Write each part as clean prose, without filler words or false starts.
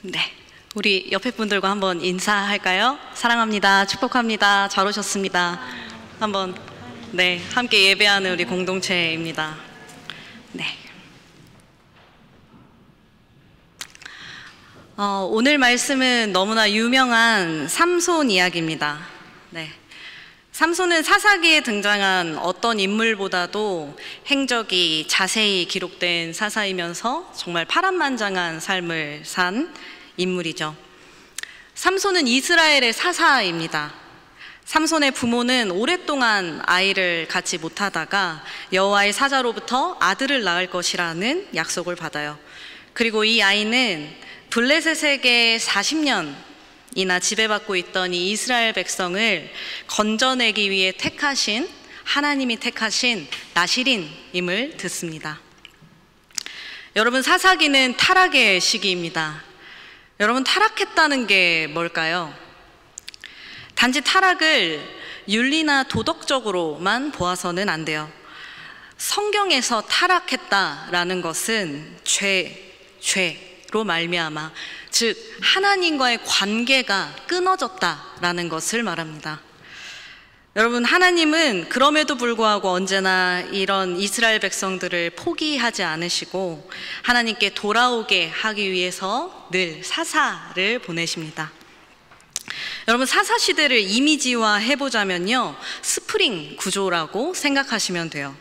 네, 우리 옆에 분들과 한번 인사할까요? 사랑합니다. 축복합니다. 잘 오셨습니다. 한번 함께 예배하는 우리 공동체입니다. 네. 오늘 말씀은 너무나 유명한 삼손 이야기입니다. 네. 삼손은 사사기에 등장한 어떤 인물보다도 행적이 자세히 기록된 사사이면서 정말 파란만장한 삶을 산 인물이죠. 삼손은 이스라엘의 사사입니다. 삼손의 부모는 오랫동안 아이를 갖지 못하다가 여호와의 사자로부터 아들을 낳을 것이라는 약속을 받아요. 그리고 이 아이는 블레셋에게 40년이나 지배받고 있던 이 이스라엘 백성을 건져내기 위해 하나님이 택하신 나실인임을 듣습니다. 여러분, 사사기는 타락의 시기입니다. 여러분, 타락했다는 게 뭘까요? 단지 타락을 윤리나 도덕적으로만 보아서는 안 돼요. 성경에서 타락했다라는 것은 죄로 말미암아, 즉 하나님과의 관계가 끊어졌다라는 것을 말합니다. 여러분, 하나님은 그럼에도 불구하고 언제나 이런 이스라엘 백성들을 포기하지 않으시고 하나님께 돌아오게 하기 위해서 늘 사사를 보내십니다. 여러분, 사사 시대를 이미지화 해보자면요, 스프링 구조라고 생각하시면 돼요.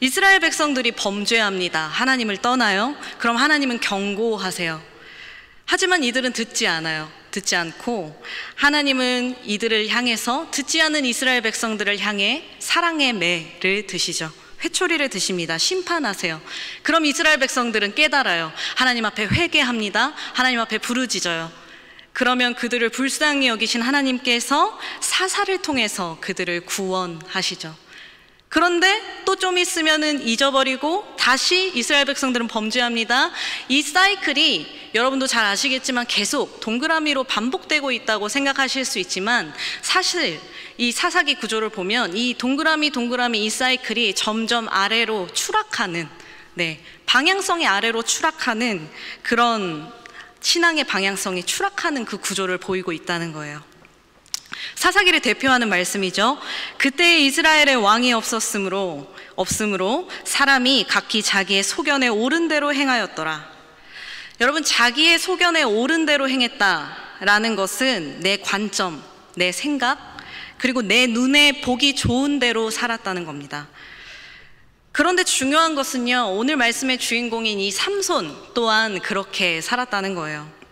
이스라엘 백성들이 범죄합니다. 하나님을 떠나요. 그럼 하나님은 경고하세요. 하지만 이들은 듣지 않고 하나님은 이들을 향해서 듣지 않은 이스라엘 백성들을 향해 사랑의 매를 드시죠. 회초리를 드십니다. 심판하세요. 그럼 이스라엘 백성들은 깨달아요. 하나님 앞에 회개합니다. 하나님 앞에 부르짖어요. 그러면 그들을 불쌍히 여기신 하나님께서 사사를 통해서 그들을 구원하시죠. 그런데 또 좀 있으면은 잊어버리고 다시 이스라엘 백성들은 범죄합니다. 이 사이클이 여러분도 잘 아시겠지만 계속 동그라미로 반복되고 있다고 생각하실 수 있지만, 사실 이 사사기 구조를 보면 이 동그라미 이 사이클이 점점 아래로 추락하는, 방향성이 아래로 추락하는, 그런 신앙의 방향성이 추락하는 그 구조를 보이고 있다는 거예요. 사사기를 대표하는 말씀이죠. 그때 이스라엘의 왕이 없음으로 사람이 각기 자기의 소견에 옳은 대로 행하였더라. 여러분, 자기의 소견에 옳은 대로 행했다라는 것은 내 관점, 내 생각, 그리고 내 눈에 보기 좋은 대로 살았다는 겁니다. 그런데 중요한 것은요, 오늘 말씀의 주인공인 이 삼손 또한 그렇게 살았다는 거예요.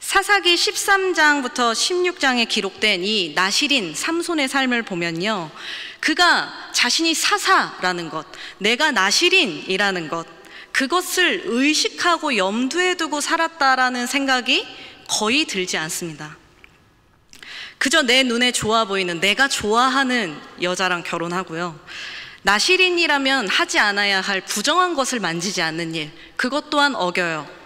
사사기 13장부터 16장에 기록된 이 나실인 삼손의 삶을 보면요, 그가 자신이 사사라는 것, 내가 나실인이라는 것, 그것을 의식하고 염두에 두고 살았다라는 생각이 거의 들지 않습니다. 그저 내 눈에 좋아 보이는, 내가 좋아하는 여자랑 결혼하고요, 나실인이라면 하지 않아야 할 부정한 것을 만지지 않는 일, 그것 또한 어겨요.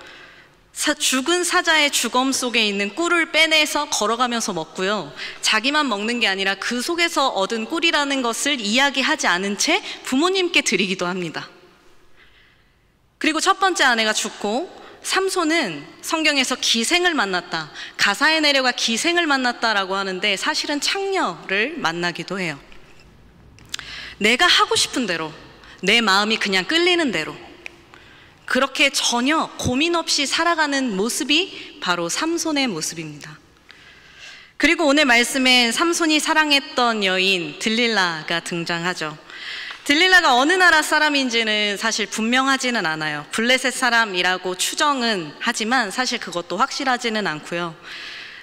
죽은 사자의 주검 속에 있는 꿀을 빼내서 걸어가면서 먹고요, 자기만 먹는 게 아니라 그 속에서 얻은 꿀이라는 것을 이야기하지 않은 채 부모님께 드리기도 합니다. 그리고 첫 번째 아내가 죽고 삼손은 성경에서 기생을 만났다, 가사에 내려가 기생을 만났다라고 하는데 사실은 창녀를 만나기도 해요. 내가 하고 싶은 대로, 내 마음이 그냥 끌리는 대로, 그렇게 전혀 고민 없이 살아가는 모습이 바로 삼손의 모습입니다. 그리고 오늘 말씀엔 삼손이 사랑했던 여인 들릴라가 등장하죠. 들릴라가 어느 나라 사람인지는 사실 분명하지는 않아요. 블레셋 사람이라고 추정은 하지만 사실 그것도 확실하지는 않고요.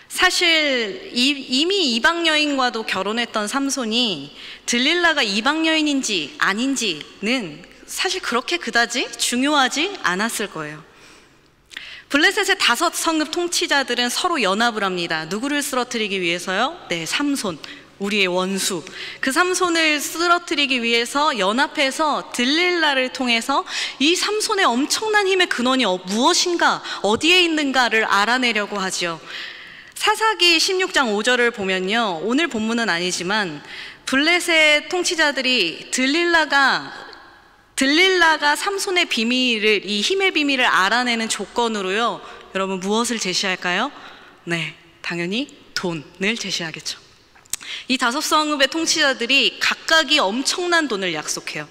사실 이미 이방 여인과도 결혼했던 삼손이 들릴라가 이방 여인인지 아닌지는 사실 그렇게 그다지 중요하지 않았을 거예요. 블레셋의 5 성읍 통치자들은 서로 연합을 합니다. 누구를 쓰러뜨리기 위해서요? 삼손, 우리의 원수. 그 삼손을 쓰러뜨리기 위해서 연합해서 들릴라를 통해서 이 삼손의 엄청난 힘의 근원이 무엇인가, 어디에 있는가를 알아내려고 하죠. 사사기 16장 5절을 보면요, 오늘 본문은 아니지만 블레셋 통치자들이 들릴라가 삼손의 비밀을, 이 힘의 비밀을 알아내는 조건으로요, 여러분 무엇을 제시할까요? 네, 당연히 돈을 제시하겠죠. 이 5성읍의 통치자들이 각각이 엄청난 돈을 약속해요.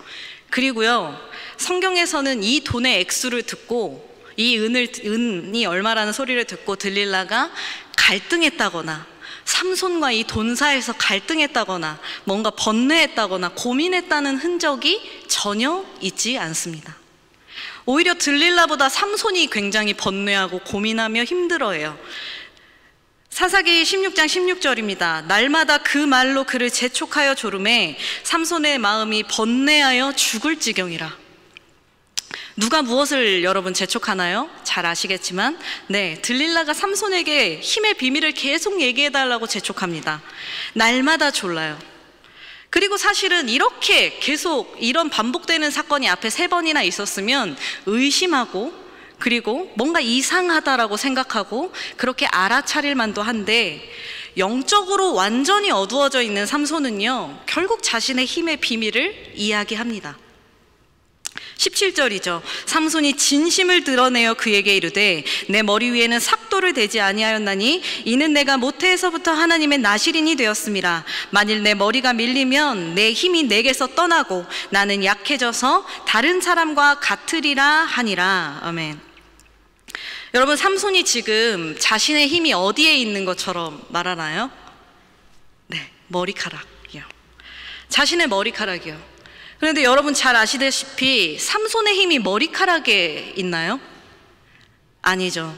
그리고요, 성경에서는 이 돈의 액수를 듣고, 이 은이 얼마라는 소리를 듣고 들릴라가 갈등했다거나, 삼손과 이 돈 사이에서 갈등했다거나, 뭔가 번뇌했다거나 고민했다는 흔적이 전혀 있지 않습니다. 오히려 들릴라보다 삼손이 굉장히 번뇌하고 고민하며 힘들어해요. 사사기 16장 16절입니다. 날마다 그 말로 그를 재촉하여 조르매 삼손의 마음이 번뇌하여 죽을 지경이라. 누가 무엇을 여러분 재촉하나요? 잘 아시겠지만, 네, 들릴라가 삼손에게 힘의 비밀을 계속 얘기해달라고 재촉합니다. 날마다 졸라요. 그리고 사실은 이렇게 계속 이런 반복되는 사건이 앞에 3번이나 있었으면 의심하고, 그리고 뭔가 이상하다라고 생각하고 그렇게 알아차릴 만도 한데, 영적으로 완전히 어두워져 있는 삼손은요, 결국 자신의 힘의 비밀을 이야기합니다. 17절이죠. 삼손이 진심을 드러내어 그에게 이르되 내 머리 위에는 삭도를 대지 아니하였나니 이는 내가 모태에서부터 하나님의 나실인이 되었음이라. 만일 내 머리가 밀리면 내 힘이 내게서 떠나고 나는 약해져서 다른 사람과 같으리라 하니라. 아멘. 여러분, 삼손이 지금 자신의 힘이 어디에 있는 것처럼 말하나요? 네, 머리카락이요. 자신의 머리카락이요. 그런데 여러분 잘 아시다시피 삼손의 힘이 머리카락에 있나요? 아니죠.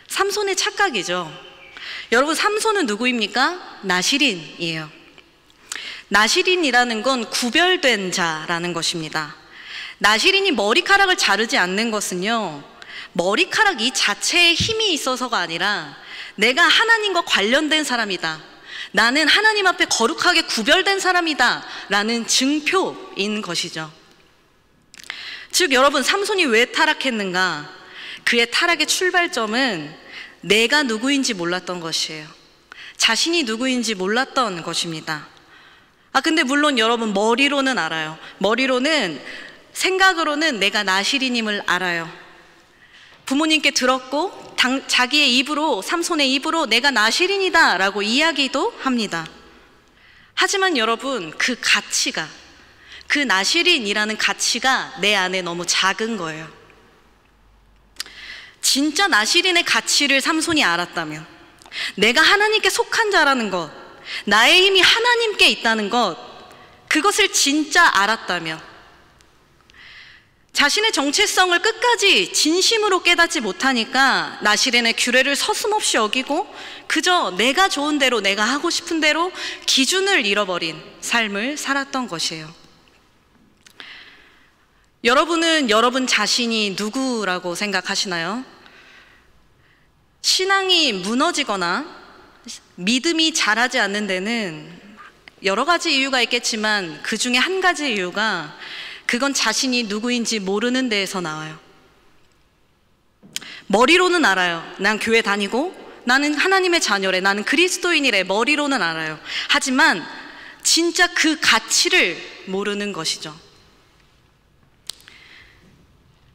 삼손의 착각이죠. 여러분, 삼손은 누구입니까? 나실인이에요. 나실인이라는 건 구별된 자라는 것입니다. 나실인이 머리카락을 자르지 않는 것은요, 머리카락 이 자체에 힘이 있어서가 아니라 내가 하나님과 관련된 사람이다, 나는 하나님 앞에 거룩하게 구별된 사람이다 라는 증표인 것이죠. 즉 여러분, 삼손이 왜 타락했는가? 그의 타락의 출발점은 내가 누구인지 몰랐던 것이에요. 자신이 누구인지 몰랐던 것입니다. 근데 물론 여러분, 머리로는 알아요. 머리로는, 생각으로는 내가 나실이님을 알아요. 부모님께 들었고 자기의 입으로, 삼손의 입으로 내가 나실인이다 라고 이야기도 합니다. 하지만 여러분, 그 가치가, 그 나실인이라는 가치가 내 안에 너무 작은 거예요. 진짜 나실인의 가치를 삼손이 알았다면, 내가 하나님께 속한 자라는 것, 나의 힘이 하나님께 있다는 것, 그것을 진짜 알았다면, 자신의 정체성을 끝까지 진심으로 깨닫지 못하니까 나실인의 규례를 서슴없이 어기고 그저 내가 좋은 대로, 내가 하고 싶은 대로 기준을 잃어버린 삶을 살았던 것이에요. 여러분은 여러분 자신이 누구라고 생각하시나요? 신앙이 무너지거나 믿음이 자라지 않는 데는 여러 가지 이유가 있겠지만 그 중에 한 가지 이유가, 그건 자신이 누구인지 모르는 데에서 나와요. 머리로는 알아요. 난 교회 다니고 나는 하나님의 자녀래, 나는 그리스도인이래, 머리로는 알아요. 하지만 진짜 그 가치를 모르는 것이죠.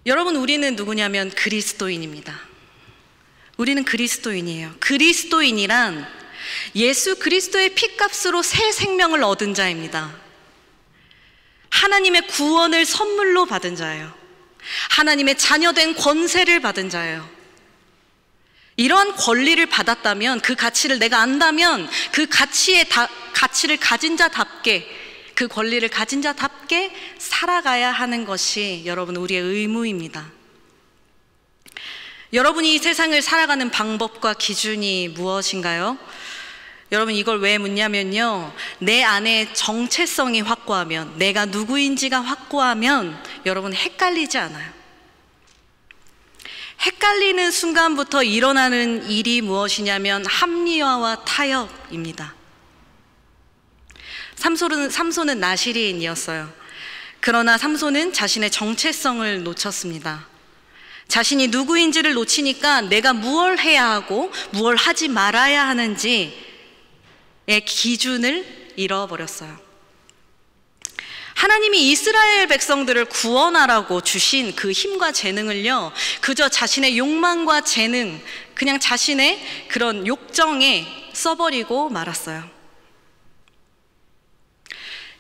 여러분, 우리는 누구냐면 그리스도인입니다. 우리는 그리스도인이에요. 그리스도인이란 예수 그리스도의 피값으로 새 생명을 얻은 자입니다. 하나님의 구원을 선물로 받은 자예요. 하나님의 자녀된 권세를 받은 자예요. 이러한 권리를 받았다면, 그 가치를 내가 안다면 그 가치를 가진 자답게, 그 권리를 가진 자답게 살아가야 하는 것이 여러분, 우리의 의무입니다. 여러분이 이 세상을 살아가는 방법과 기준이 무엇인가요? 여러분, 이걸 왜 묻냐면요, 내 안에 정체성이 확고하면, 내가 누구인지가 확고하면 여러분 헷갈리지 않아요. 헷갈리는 순간부터 일어나는 일이 무엇이냐면 합리화와 타협입니다. 삼손은 나실인이었어요. 그러나 삼손은 자신의 정체성을 놓쳤습니다. 자신이 누구인지를 놓치니까 내가 무엇을 해야 하고 무엇을 하지 말아야 하는지 기준을 잃어버렸어요. 하나님이 이스라엘 백성들을 구원하라고 주신 그 힘과 재능을요, 그저 자신의 욕망과 재능, 그냥 자신의 그런 욕정에 써버리고 말았어요.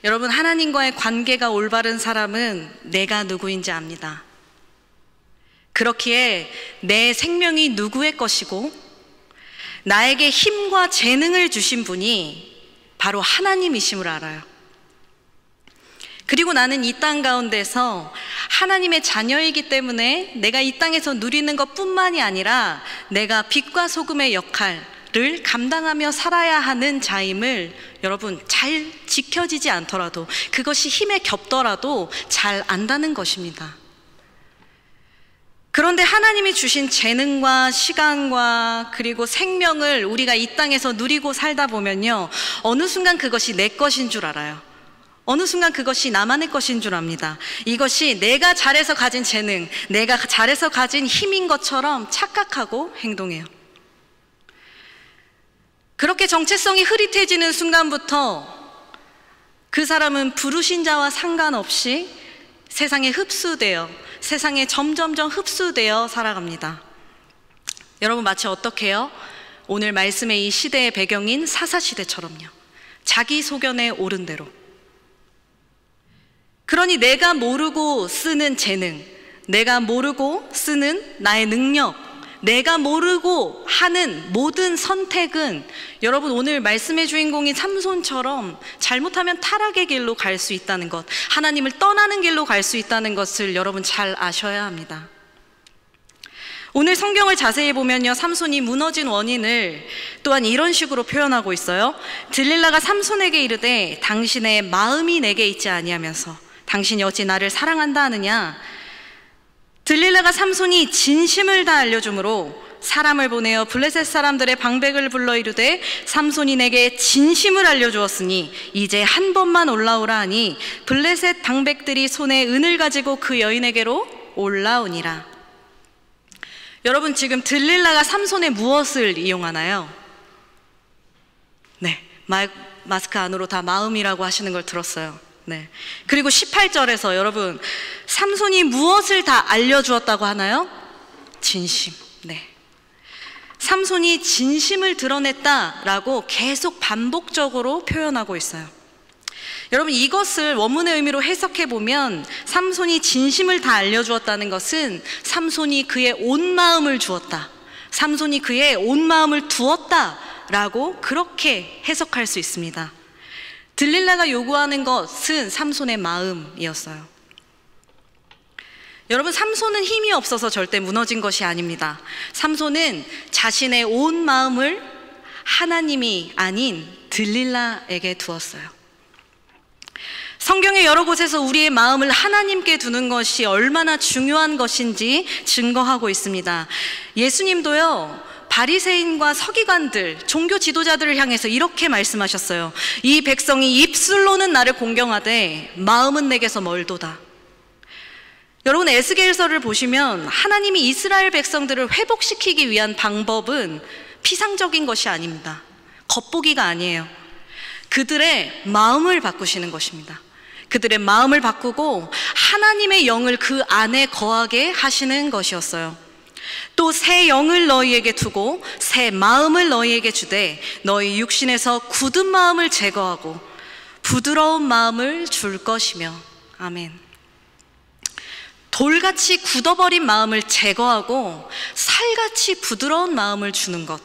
여러분, 하나님과의 관계가 올바른 사람은 내가 누구인지 압니다. 그렇기에 내 생명이 누구의 것이고 나에게 힘과 재능을 주신 분이 바로 하나님이심을 알아요. 그리고 나는 이 땅 가운데서 하나님의 자녀이기 때문에 내가 이 땅에서 누리는 것뿐만이 아니라 내가 빛과 소금의 역할을 감당하며 살아야 하는 자임을 여러분 잘 지켜지지 않더라도, 그것이 힘에 겹더라도 잘 안다는 것입니다. 그런데 하나님이 주신 재능과 시간과 그리고 생명을 우리가 이 땅에서 누리고 살다 보면요, 어느 순간 그것이 내 것인 줄 알아요. 어느 순간 그것이 나만의 것인 줄 압니다. 이것이 내가 잘해서 가진 재능, 내가 잘해서 가진 힘인 것처럼 착각하고 행동해요. 그렇게 정체성이 흐릿해지는 순간부터 그 사람은 부르신 자와 상관없이 세상에 흡수되어, 세상에 점점점 흡수되어 살아갑니다. 여러분, 마치 어떻게 해요? 오늘 말씀의 이 시대의 배경인 사사시대처럼요. 자기 소견에 옳은 대로. 그러니 내가 모르고 쓰는 재능, 내가 모르고 쓰는 나의 능력, 내가 모르고 하는 모든 선택은 여러분 오늘 말씀의 주인공인 삼손처럼 잘못하면 타락의 길로 갈 수 있다는 것, 하나님을 떠나는 길로 갈 수 있다는 것을 여러분 잘 아셔야 합니다. 오늘 성경을 자세히 보면요, 삼손이 무너진 원인을 또한 이런 식으로 표현하고 있어요. 들릴라가 삼손에게 이르되 당신의 마음이 내게 있지 아니하면서 당신이 어찌 나를 사랑한다 하느냐. 들릴라가 삼손이 진심을 다 알려주므로 사람을 보내어 블레셋 사람들의 방백을 불러 이르되 삼손이 내게 진심을 알려주었으니 이제 한 번만 올라오라 하니 블레셋 방백들이 손에 은을 가지고 그 여인에게로 올라오니라. 여러분, 지금 들릴라가 삼손의 무엇을 이용하나요? 네, 마스크 안으로 다 마음이라고 하시는 걸 들었어요. 네. 그리고 18절에서 여러분, 삼손이 무엇을 다 알려주었다고 하나요? 진심. 네. 삼손이 진심을 드러냈다라고 계속 반복적으로 표현하고 있어요. 여러분, 이것을 원문의 의미로 해석해 보면 삼손이 진심을 다 알려주었다는 것은 삼손이 그의 온 마음을 주었다, 삼손이 그의 온 마음을 두었다라고 그렇게 해석할 수 있습니다. 들릴라가 요구하는 것은 삼손의 마음이었어요. 여러분, 삼손은 힘이 없어서 절대 무너진 것이 아닙니다. 삼손은 자신의 온 마음을 하나님이 아닌 들릴라에게 두었어요. 성경의 여러 곳에서 우리의 마음을 하나님께 두는 것이 얼마나 중요한 것인지 증거하고 있습니다. 예수님도요, 바리새인과 서기관들, 종교 지도자들을 향해서 이렇게 말씀하셨어요. 이 백성이 입술로는 나를 공경하되 마음은 내게서 멀도다. 여러분, 에스겔서를 보시면 하나님이 이스라엘 백성들을 회복시키기 위한 방법은 피상적인 것이 아닙니다. 겉보기가 아니에요. 그들의 마음을 바꾸시는 것입니다. 그들의 마음을 바꾸고 하나님의 영을 그 안에 거하게 하시는 것이었어요. 또 새 영을 너희에게 두고 새 마음을 너희에게 주되 너희 육신에서 굳은 마음을 제거하고 부드러운 마음을 줄 것이며. 아멘. 돌같이 굳어버린 마음을 제거하고 살같이 부드러운 마음을 주는 것.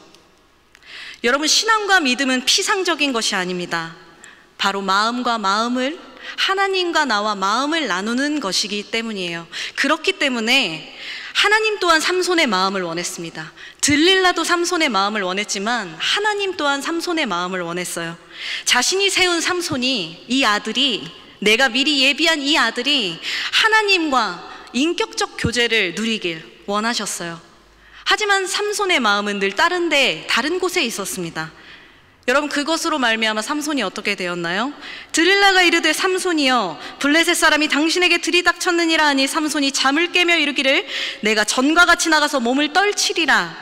여러분, 신앙과 믿음은 피상적인 것이 아닙니다. 바로 마음과 마음을, 하나님과 나와 마음을 나누는 것이기 때문이에요. 그렇기 때문에 하나님 또한 삼손의 마음을 원했습니다. 들릴라도 삼손의 마음을 원했지만 하나님 또한 삼손의 마음을 원했어요. 자신이 세운 삼손이, 이 아들이, 내가 미리 예비한 이 아들이 하나님과 인격적 교제를 누리길 원하셨어요. 하지만 삼손의 마음은 늘 다른 곳에 있었습니다. 여러분, 그것으로 말미암아 삼손이 어떻게 되었나요? 들릴라가 이르되 삼손이여 블레셋 사람이 당신에게 들이닥쳤느니라 하니 삼손이 잠을 깨며 이르기를 내가 전과 같이 나가서 몸을 떨치리라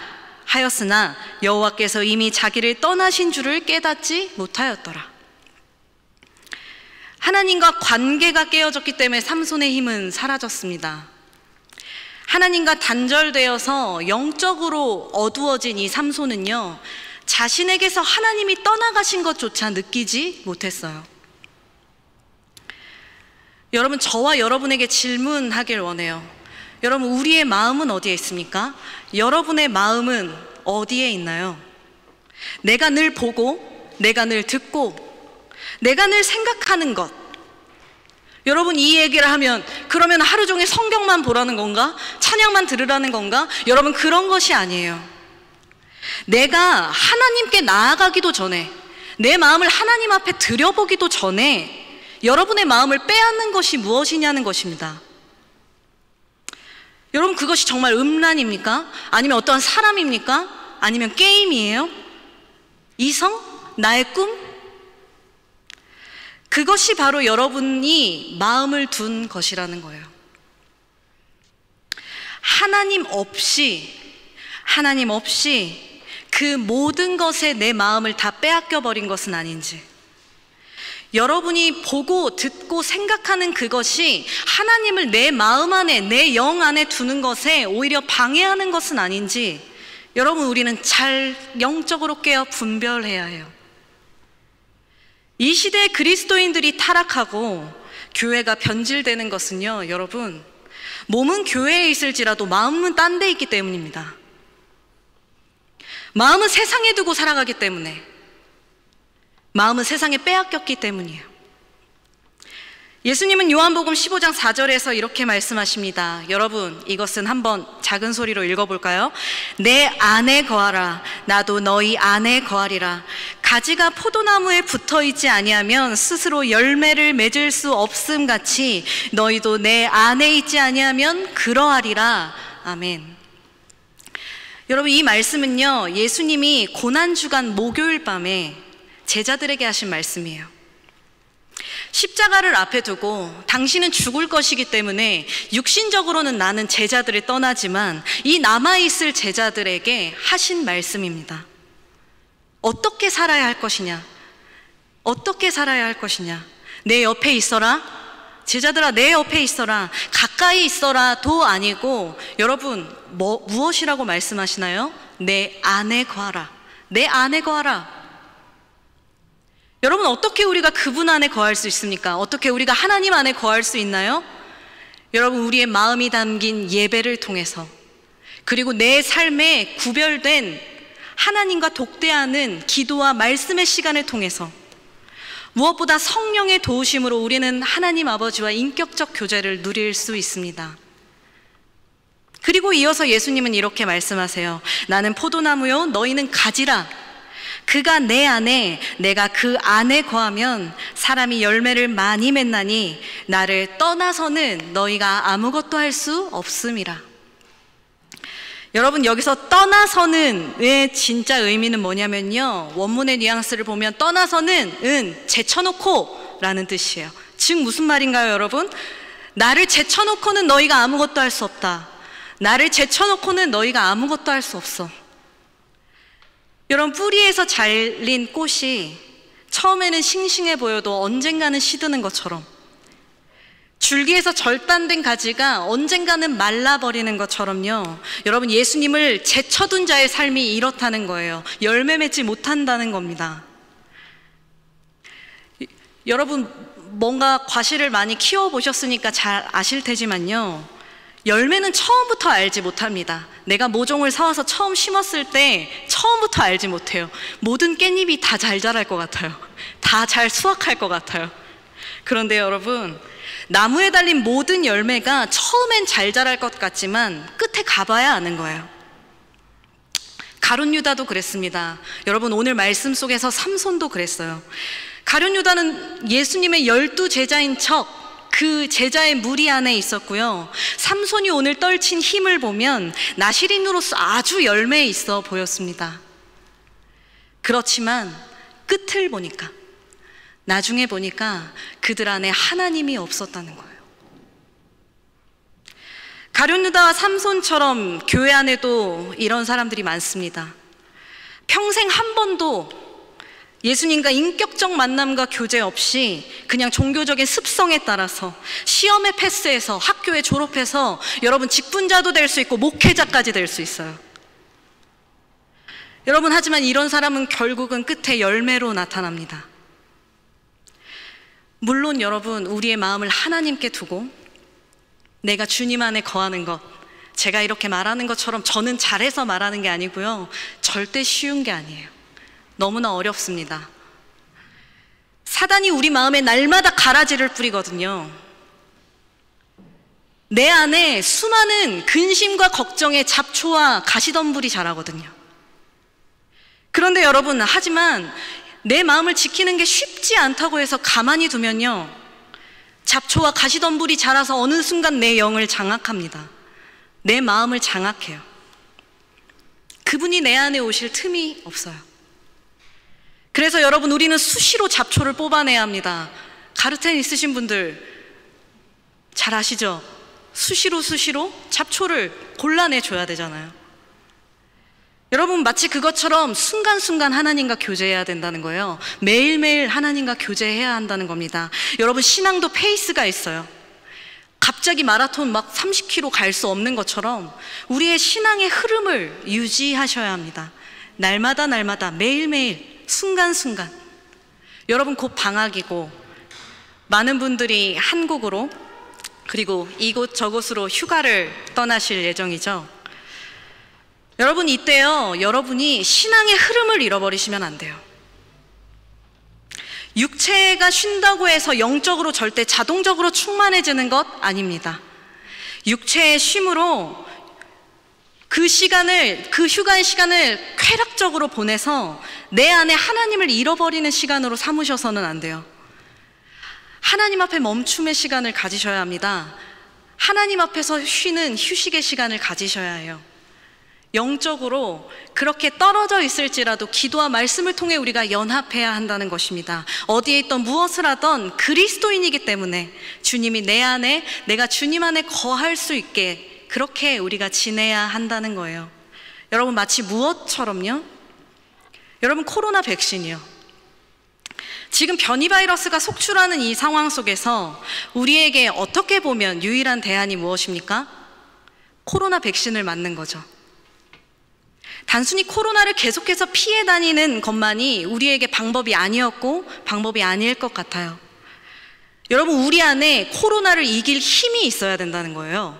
하였으나 여호와께서 이미 자기를 떠나신 줄을 깨닫지 못하였더라. 하나님과 관계가 깨어졌기 때문에 삼손의 힘은 사라졌습니다. 하나님과 단절되어서 영적으로 어두워진 이 삼손은요, 자신에게서 하나님이 떠나가신 것조차 느끼지 못했어요. 여러분, 저와 여러분에게 질문하길 원해요. 여러분, 우리의 마음은 어디에 있습니까? 여러분의 마음은 어디에 있나요? 내가 늘 보고, 내가 늘 듣고, 내가 늘 생각하는 것. 여러분, 이 얘기를 하면 그러면 하루 종일 성경만 보라는 건가? 찬양만 들으라는 건가? 여러분, 그런 것이 아니에요. 내가 하나님께 나아가기도 전에, 내 마음을 하나님 앞에 들여보기도 전에 여러분의 마음을 빼앗는 것이 무엇이냐는 것입니다. 여러분, 그것이 정말 음란입니까? 아니면 어떠한 사람입니까? 아니면 게임이에요? 이성? 나의 꿈? 그것이 바로 여러분이 마음을 둔 것이라는 거예요. 하나님 없이 그 모든 것에 내 마음을 다 빼앗겨 버린 것은 아닌지, 여러분이 보고 듣고 생각하는 그것이 하나님을 내 마음 안에, 내 영 안에 두는 것에 오히려 방해하는 것은 아닌지, 여러분, 우리는 잘 영적으로 깨어 분별해야 해요. 이 시대의 그리스도인들이 타락하고 교회가 변질되는 것은요, 여러분, 몸은 교회에 있을지라도 마음은 딴 데 있기 때문입니다. 마음은 세상에 두고 살아가기 때문에, 마음은 세상에 빼앗겼기 때문이에요. 예수님은 요한복음 15장 4절에서 이렇게 말씀하십니다. 여러분, 이것은 한번 작은 소리로 읽어볼까요? 내 안에 거하라. 나도 너희 안에 거하리라. 가지가 포도나무에 붙어있지 아니하면 스스로 열매를 맺을 수 없음 같이 너희도 내 안에 있지 아니하면 그러하리라. 아멘. 여러분, 이 말씀은요, 예수님이 고난주간 목요일 밤에 제자들에게 하신 말씀이에요. 십자가를 앞에 두고 당신은 죽을 것이기 때문에 육신적으로는 나는 제자들을 떠나지만 이 남아있을 제자들에게 하신 말씀입니다. 어떻게 살아야 할 것이냐? 어떻게 살아야 할 것이냐? 내 옆에 있어라. 제자들아, 내 옆에 있어라. 가까이 있어라도 아니고, 여러분, 무엇이라고 말씀하시나요? 내 안에 거하라. 내 안에 거하라. 여러분, 어떻게 우리가 그분 안에 거할 수 있습니까? 어떻게 우리가 하나님 안에 거할 수 있나요? 여러분, 우리의 마음이 담긴 예배를 통해서, 그리고 내 삶에 구별된 하나님과 독대하는 기도와 말씀의 시간을 통해서, 무엇보다 성령의 도우심으로 우리는 하나님 아버지와 인격적 교제를 누릴 수 있습니다. 그리고 이어서 예수님은 이렇게 말씀하세요. 나는 포도나무요, 너희는 가지라. 그가 내 안에, 내가 그 안에 거하면 사람이 열매를 많이 맺나니 나를 떠나서는 너희가 아무것도 할 수 없음이라. 여러분, 여기서 떠나서는의 진짜 의미는 뭐냐면요, 원문의 뉘앙스를 보면 떠나서는 제쳐놓고 라는 뜻이에요. 즉 무슨 말인가요, 여러분? 나를 제쳐놓고는 너희가 아무것도 할 수 없다. 나를 제쳐놓고는 너희가 아무것도 할 수 없어. 여러분, 뿌리에서 잘린 꽃이 처음에는 싱싱해 보여도 언젠가는 시드는 것처럼, 줄기에서 절단된 가지가 언젠가는 말라버리는 것처럼요, 여러분, 예수님을 제쳐둔 자의 삶이 이렇다는 거예요. 열매 맺지 못한다는 겁니다. 여러분, 뭔가 과실을 많이 키워보셨으니까 잘 아실 테지만요, 열매는 처음부터 알지 못합니다. 내가 모종을 사와서 처음 심었을 때 처음부터 알지 못해요. 모든 깻잎이 다 잘 자랄 것 같아요. 다 잘 수확할 것 같아요. 그런데 여러분, 나무에 달린 모든 열매가 처음엔 잘 자랄 것 같지만 끝에 가봐야 아는 거예요. 가룟 유다도 그랬습니다. 여러분, 오늘 말씀 속에서 삼손도 그랬어요. 가룟 유다는 예수님의 12 제자인 척 그 제자의 무리 안에 있었고요, 삼손이 오늘 떨친 힘을 보면 나시린으로서 아주 열매 있어 보였습니다. 그렇지만 끝을 보니까, 나중에 보니까 그들 안에 하나님이 없었다는 거예요. 가룟 유다와 삼손처럼 교회 안에도 이런 사람들이 많습니다. 평생 한 번도 예수님과 인격적 만남과 교제 없이 그냥 종교적인 습성에 따라서 시험에 패스해서 학교에 졸업해서 여러분 직분자도 될 수 있고 목회자까지 될 수 있어요. 여러분, 하지만 이런 사람은 결국은 끝에 열매로 나타납니다. 물론 여러분, 우리의 마음을 하나님께 두고 내가 주님 안에 거하는 것, 제가 이렇게 말하는 것처럼 저는 잘해서 말하는 게 아니고요, 절대 쉬운 게 아니에요. 너무나 어렵습니다. 사단이 우리 마음에 날마다 가라지를 뿌리거든요. 내 안에 수많은 근심과 걱정의 잡초와 가시덤불이 자라거든요. 그런데 여러분, 하지만 내 마음을 지키는 게 쉽지 않다고 해서 가만히 두면요, 잡초와 가시덤불이 자라서 어느 순간 내 영을 장악합니다. 내 마음을 장악해요. 그분이 내 안에 오실 틈이 없어요. 그래서 여러분, 우리는 수시로 잡초를 뽑아내야 합니다. 가르텐 있으신 분들 잘 아시죠? 수시로 잡초를 골라내줘야 되잖아요. 여러분, 마치 그것처럼 순간순간 하나님과 교제해야 된다는 거예요. 매일매일 하나님과 교제해야 한다는 겁니다. 여러분, 신앙도 페이스가 있어요. 갑자기 마라톤 막 30km 갈 수 없는 것처럼 우리의 신앙의 흐름을 유지하셔야 합니다. 날마다 매일매일 순간순간. 여러분, 곧 방학이고 많은 분들이 한국으로 그리고 이곳 저곳으로 휴가를 떠나실 예정이죠. 여러분, 이때요, 여러분이 신앙의 흐름을 잃어버리시면 안 돼요. 육체가 쉰다고 해서 영적으로 절대 자동적으로 충만해지는 것 아닙니다. 육체의 쉼으로 그 휴가의 시간을 쾌락적으로 보내서 내 안에 하나님을 잃어버리는 시간으로 삼으셔서는 안 돼요. 하나님 앞에 멈춤의 시간을 가지셔야 합니다. 하나님 앞에서 쉬는 휴식의 시간을 가지셔야 해요. 영적으로 그렇게 떨어져 있을지라도 기도와 말씀을 통해 우리가 연합해야 한다는 것입니다. 어디에 있던 무엇을 하던 그리스도인이기 때문에 주님이 내 안에, 내가 주님 안에 거할 수 있게 그렇게 우리가 지내야 한다는 거예요. 여러분, 마치 무엇처럼요? 여러분, 코로나 백신이요. 지금 변이 바이러스가 속출하는 이 상황 속에서 우리에게 어떻게 보면 유일한 대안이 무엇입니까? 코로나 백신을 맞는 거죠. 단순히 코로나를 계속해서 피해 다니는 것만이 우리에게 방법이 아니었고 방법이 아닐 것 같아요. 여러분, 우리 안에 코로나를 이길 힘이 있어야 된다는 거예요.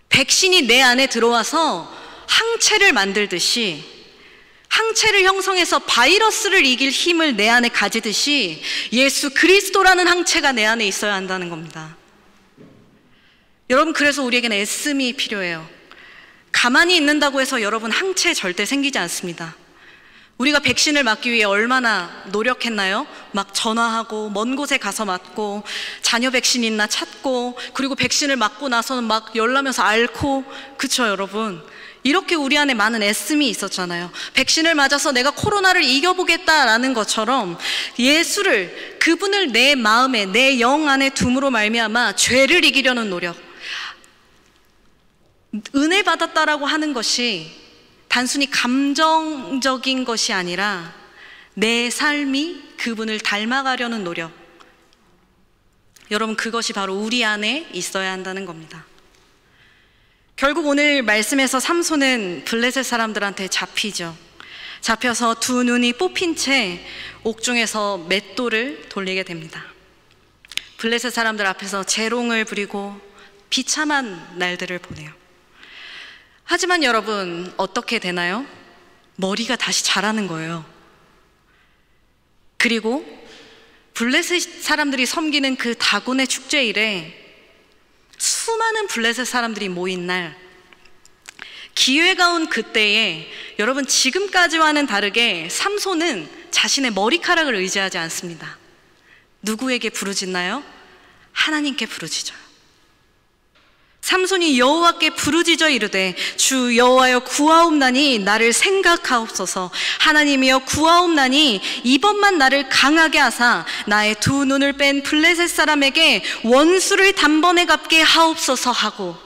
백신이 내 안에 들어와서 항체를 만들듯이, 항체를 형성해서 바이러스를 이길 힘을 내 안에 가지듯이 예수 그리스도라는 항체가 내 안에 있어야 한다는 겁니다. 여러분, 그래서 우리에게는 애씀이 필요해요. 가만히 있는다고 해서 여러분, 항체 절대 생기지 않습니다. 우리가 백신을 맞기 위해 얼마나 노력했나요? 막 전화하고 먼 곳에 가서 맞고 자녀 백신 있나 찾고, 그리고 백신을 맞고 나서는 막 열나면서 앓고, 그쵸 여러분? 이렇게 우리 안에 많은 애씀이 있었잖아요. 백신을 맞아서 내가 코로나를 이겨보겠다라는 것처럼 예수를, 그분을 내 마음에, 내 영 안에 둠으로 말미암아 죄를 이기려는 노력, 은혜 받았다라고 하는 것이 단순히 감정적인 것이 아니라 내 삶이 그분을 닮아가려는 노력, 여러분, 그것이 바로 우리 안에 있어야 한다는 겁니다. 결국 오늘 말씀에서 삼손은 블레셋 사람들한테 잡히죠. 잡혀서 두 눈이 뽑힌 채 옥중에서 맷돌을 돌리게 됩니다. 블레셋 사람들 앞에서 재롱을 부리고 비참한 날들을 보내요. 하지만 여러분, 어떻게 되나요? 머리가 다시 자라는 거예요. 그리고 블레셋 사람들이 섬기는 그 다곤의 축제일에 수많은 블레셋 사람들이 모인 날, 기회가 온 그때에 여러분, 지금까지와는 다르게 삼손은 자신의 머리카락을 의지하지 않습니다. 누구에게 부르짖나요? 하나님께 부르짖어요. 삼손이 여호와께 부르짖어 이르되 주 여호와여 구하옵나니 나를 생각하옵소서. 하나님이여 구하옵나니 이번만 나를 강하게 하사 나의 두 눈을 뺀 블레셋 사람에게 원수를 단번에 갚게 하옵소서 하고,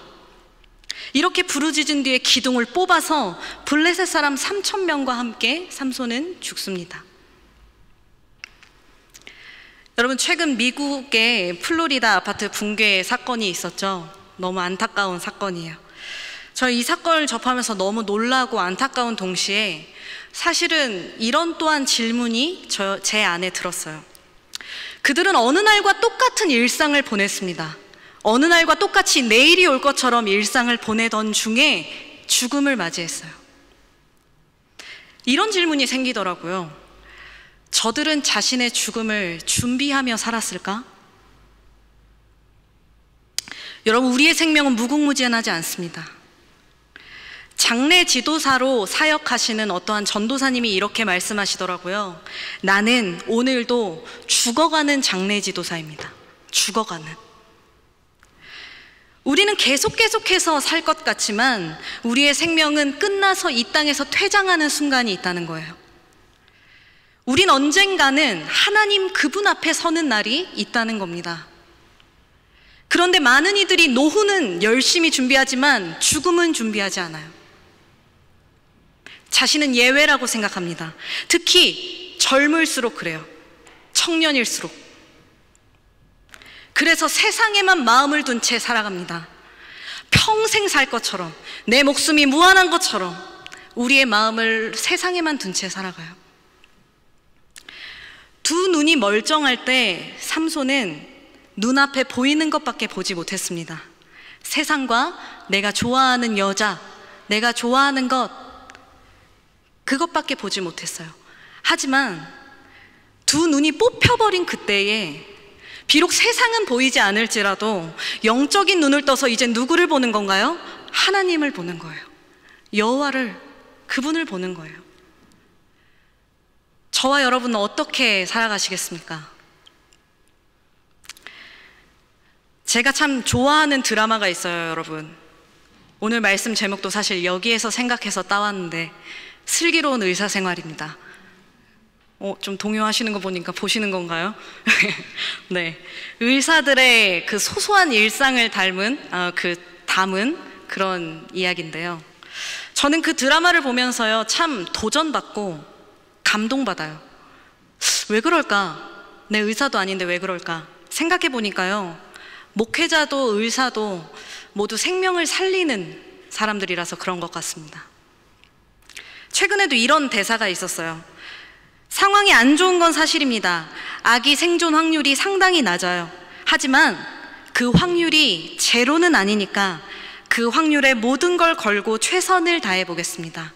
이렇게 부르짖은 뒤에 기둥을 뽑아서 블레셋 사람 3,000명과 함께 삼손은 죽습니다. 여러분, 최근 미국의 플로리다 아파트 붕괴 사건이 있었죠. 너무 안타까운 사건이에요. 저 이 사건을 접하면서 너무 놀라고 안타까운 동시에 사실은 이런 또한 질문이 제 안에 들었어요. 그들은 어느 날과 똑같은 일상을 보냈습니다. 어느 날과 똑같이 내일이 올 것처럼 일상을 보내던 중에 죽음을 맞이했어요. 이런 질문이 생기더라고요. 저들은 자신의 죽음을 준비하며 살았을까? 여러분, 우리의 생명은 무궁무진하지 않습니다. 장례 지도사로 사역하시는 어떠한 전도사님이 이렇게 말씀하시더라고요. 나는 오늘도 죽어가는 장례 지도사입니다. 죽어가는. 우리는 계속해서 살 것 같지만 우리의 생명은 끝나서 이 땅에서 퇴장하는 순간이 있다는 거예요. 우린 언젠가는 하나님 그분 앞에 서는 날이 있다는 겁니다. 그런데 많은 이들이 노후는 열심히 준비하지만 죽음은 준비하지 않아요. 자신은 예외라고 생각합니다. 특히 젊을수록 그래요. 청년일수록. 그래서 세상에만 마음을 둔 채 살아갑니다. 평생 살 것처럼, 내 목숨이 무한한 것처럼 우리의 마음을 세상에만 둔 채 살아가요. 두 눈이 멀쩡할 때 삼손은 눈앞에 보이는 것밖에 보지 못했습니다. 세상과 내가 좋아하는 여자, 내가 좋아하는 것, 그것밖에 보지 못했어요. 하지만 두 눈이 뽑혀버린 그때에 비록 세상은 보이지 않을지라도 영적인 눈을 떠서 이제 누구를 보는 건가요? 하나님을 보는 거예요. 여호와를, 그분을 보는 거예요. 저와 여러분은 어떻게 살아가시겠습니까? 제가 참 좋아하는 드라마가 있어요, 여러분. 오늘 말씀 제목도 사실 여기에서 생각해서 따왔는데 슬기로운 의사생활입니다. 좀 동요하시는 거 보니까 보시는 건가요? 네, 의사들의 그 소소한 일상을 담은 그런 이야기인데요. 저는 그 드라마를 보면서요, 참 도전받고 감동받아요. 왜 그럴까? 내 의사도 아닌데 왜 그럴까? 생각해 보니까요, 목회자도 의사도 모두 생명을 살리는 사람들이라서 그런 것 같습니다. 최근에도 이런 대사가 있었어요. 상황이 안 좋은 건 사실입니다. 아기 생존 확률이 상당히 낮아요. 하지만 그 확률이 제로는 아니니까 그 확률에 모든 걸 걸고 최선을 다해 보겠습니다.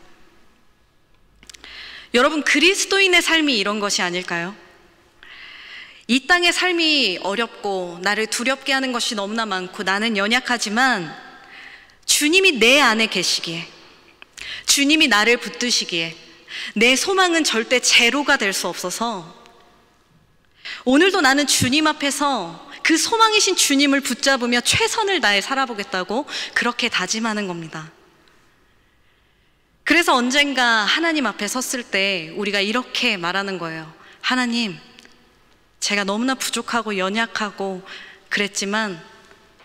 여러분, 그리스도인의 삶이 이런 것이 아닐까요? 이 땅의 삶이 어렵고 나를 두렵게 하는 것이 너무나 많고 나는 연약하지만 주님이 내 안에 계시기에, 주님이 나를 붙드시기에 내 소망은 절대 제로가 될 수 없어서 오늘도 나는 주님 앞에서 그 소망이신 주님을 붙잡으며 최선을 다해 살아보겠다고 그렇게 다짐하는 겁니다. 그래서 언젠가 하나님 앞에 섰을 때 우리가 이렇게 말하는 거예요. 하나님, 제가 너무나 부족하고 연약하고 그랬지만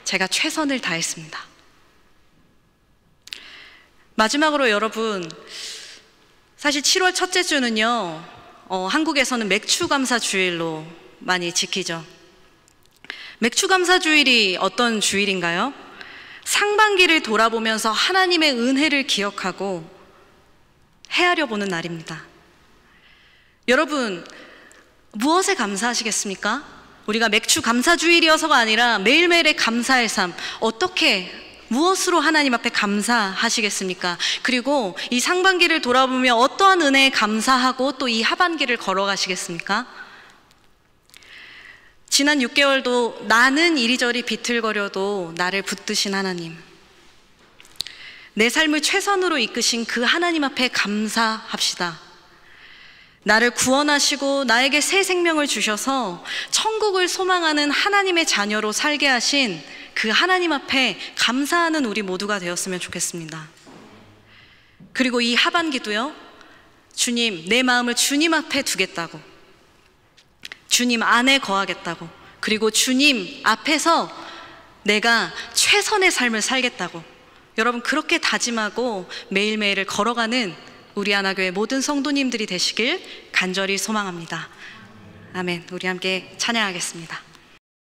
제가 최선을 다했습니다. 마지막으로 여러분, 사실 7월 첫째 주는요, 한국에서는 맥추감사주일로 많이 지키죠. 맥추감사주일이 어떤 주일인가요? 상반기를 돌아보면서 하나님의 은혜를 기억하고 헤아려 보는 날입니다. 여러분, 무엇에 감사하시겠습니까? 우리가 맥추감사주일이어서가 아니라 매일매일의 감사의 삶, 무엇으로 하나님 앞에 감사하시겠습니까? 그리고 이 상반기를 돌아보며 어떠한 은혜에 감사하고 또 이 하반기를 걸어가시겠습니까? 지난 6개월도 나는 이리저리 비틀거려도 나를 붙드신 하나님, 내 삶을 최선으로 이끄신 그 하나님 앞에 감사합시다. 나를 구원하시고 나에게 새 생명을 주셔서 천국을 소망하는 하나님의 자녀로 살게 하신 그 하나님 앞에 감사하는 우리 모두가 되었으면 좋겠습니다. 그리고 이 하반기도요, 주님, 내 마음을 주님 앞에 두겠다고, 주님 안에 거하겠다고, 그리고 주님 앞에서 내가 최선의 삶을 살겠다고, 여러분 그렇게 다짐하고 매일매일을 걸어가는 우리 하나교회 모든 성도님들이 되시길 간절히 소망합니다. 아멘. 우리 함께 찬양하겠습니다.